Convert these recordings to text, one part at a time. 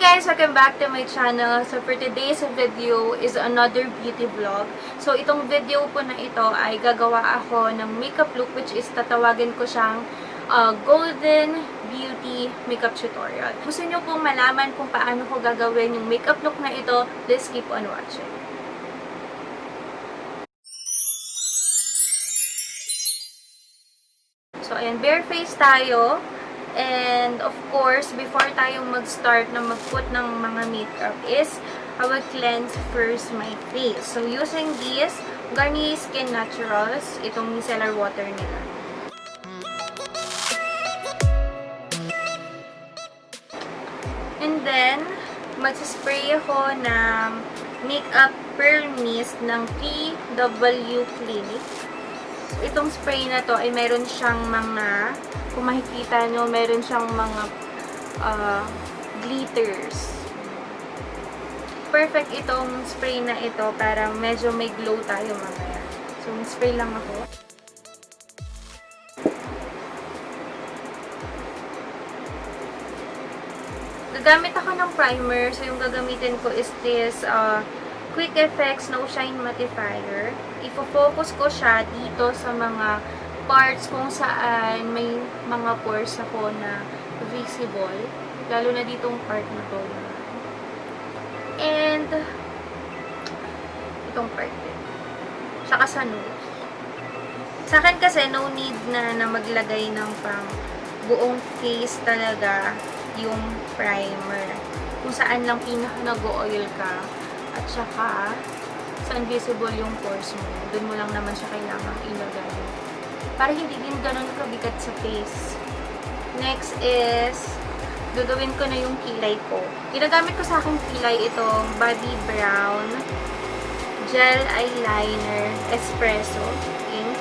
guys! Welcome back to my channel. So for today's video is another beauty vlog. So itong video po na ito ay gagawa ako ng makeup look, which is tatawagin ko siyang golden beauty makeup tutorial. Gusto nyo pong malaman kung paano ko gagawin yung makeup look na ito, please keep on watching. So ayan, bare face tayo. And of course, before tayo mag-start na mag-put ng mga makeup is, I will cleanse first my face. So using this, Garnier Skin Naturals, itong micellar water nila. And then, mag-spray ako ng makeup pearl mist ng PW Clinic. Itong spray na to ay meron siyang mga, kung makikita nyo, meron siyang mga glitters. Perfect itong spray na ito para medyo may glow tayo mamaya. So, spray lang ako. Gagamit ako ng primer. So, yung gagamitin ko is this Quick Effects No Shine Mattifier. Ifo-focus ko siya dito sa mga parts kung saan may mga pores ako na visible. Lalo na ditong part na to. And itong part din. Saka sa nose. Sa akin kasi, no need na maglagay ng pang buong face talaga yung primer. Kung saan lang pinaka nag-oil ka. At saka, saan visible yung pores mo. Doon mo lang naman siya kailangan ilagay. Para hindi din ganun kabigat sa face. Next is, gagawin ko na yung kilay ko. Ginagamit ko sa aking kilay itong Bobbi Brown Gel Eyeliner Espresso ink.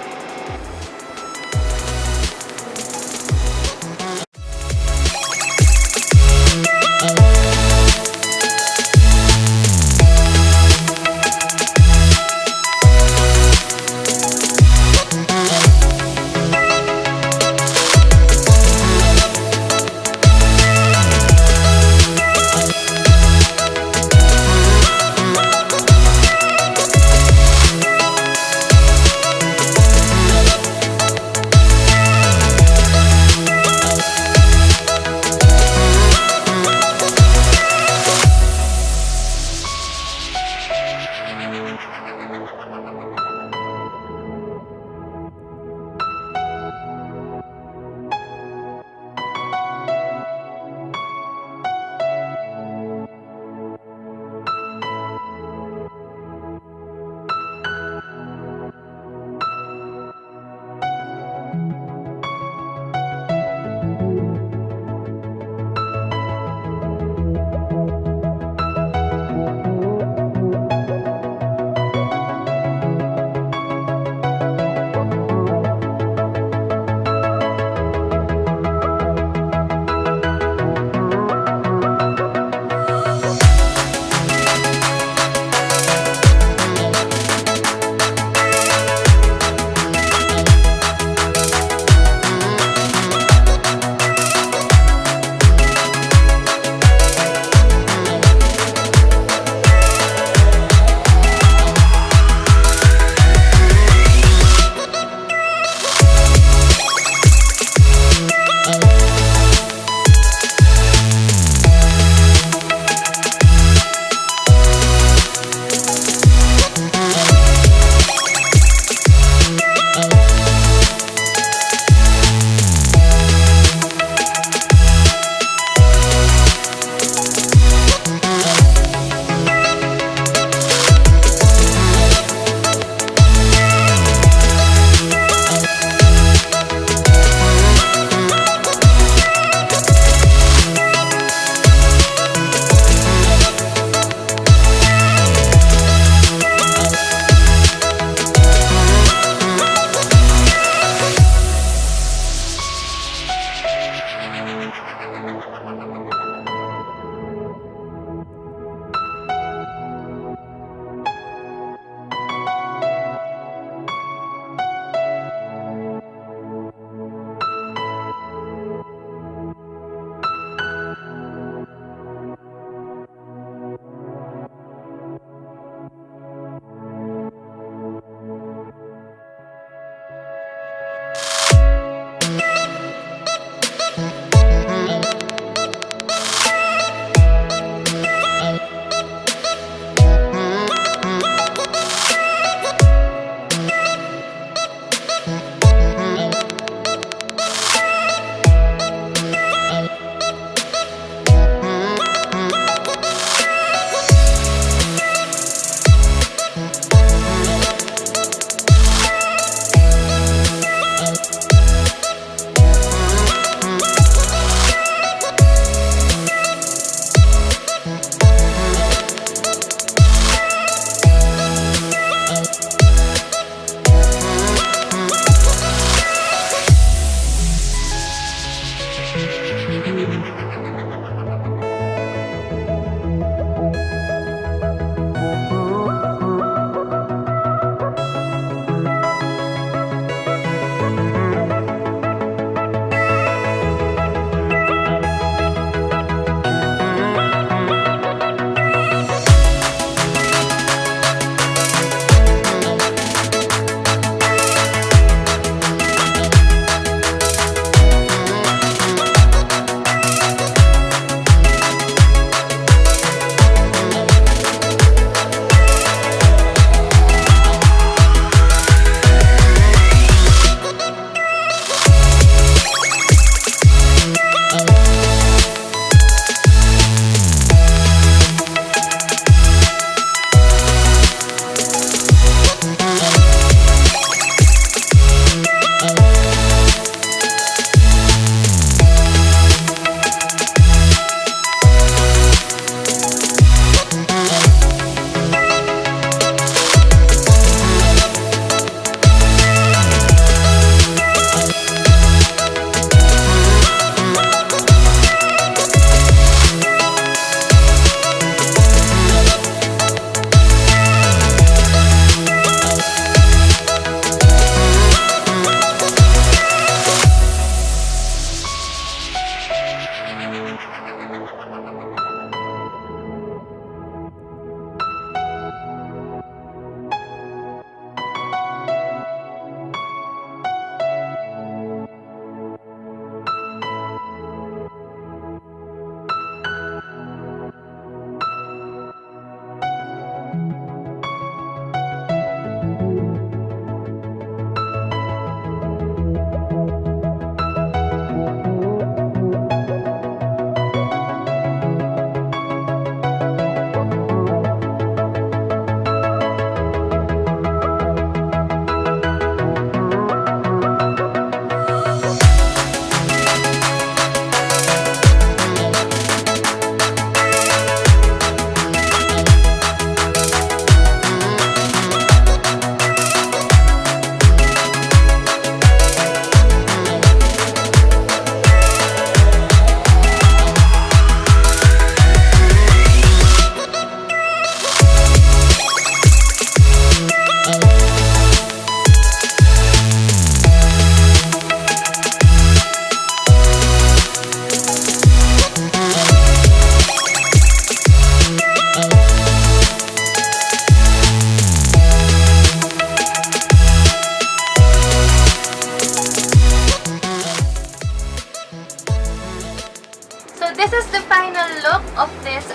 is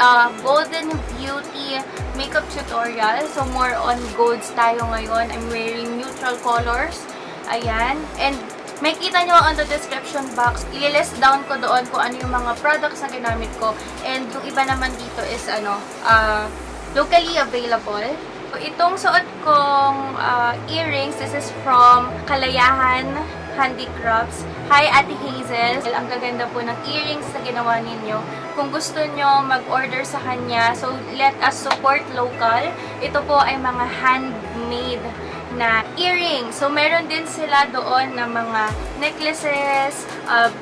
Golden Beauty makeup tutorial. So, more on golds tayo ngayon. I'm wearing neutral colors. Ayan. And makita nyo on the description box, ililist down ko doon kung ano yung mga products na ginamit ko. And yung iba naman dito is locally available. So, itong suot kong earrings, this is from Kalayahan Handicrafts. Hi, Ate Hazel. Ang gaganda po ng earrings na ginawa ninyo. Kung gusto nyo mag-order sa kanya, so let us support local. Ito po ay mga handmade na earrings. So, meron din sila doon na mga necklaces,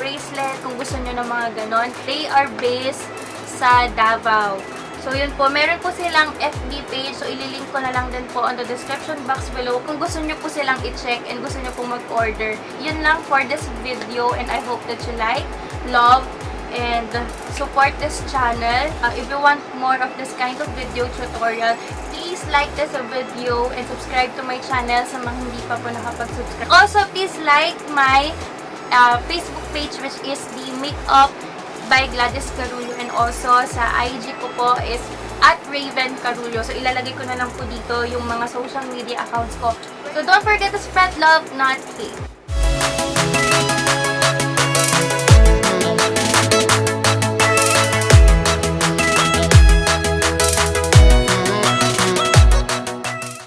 bracelet, kung gusto nyo ng mga ganon. They are based sa Davao. So, yun po. Meron po silang FB page. So, ililink ko na lang din po on the description box below kung gusto nyo po silang i-check and gusto nyo po mag-order. Yun lang for this video and I hope that you like, love, and support this channel. If you want more of this kind of video tutorial, please like this video and subscribe to my channel sa mga hindi pa po nakapag-subscribe. Also, please like my Facebook page, which is the Makeup by Gladys Carullo, and also sa IG ko po is @ravencarullo. So, ilalagay ko na lang po dito yung mga social media accounts ko. So, don't forget to spread love, not hate.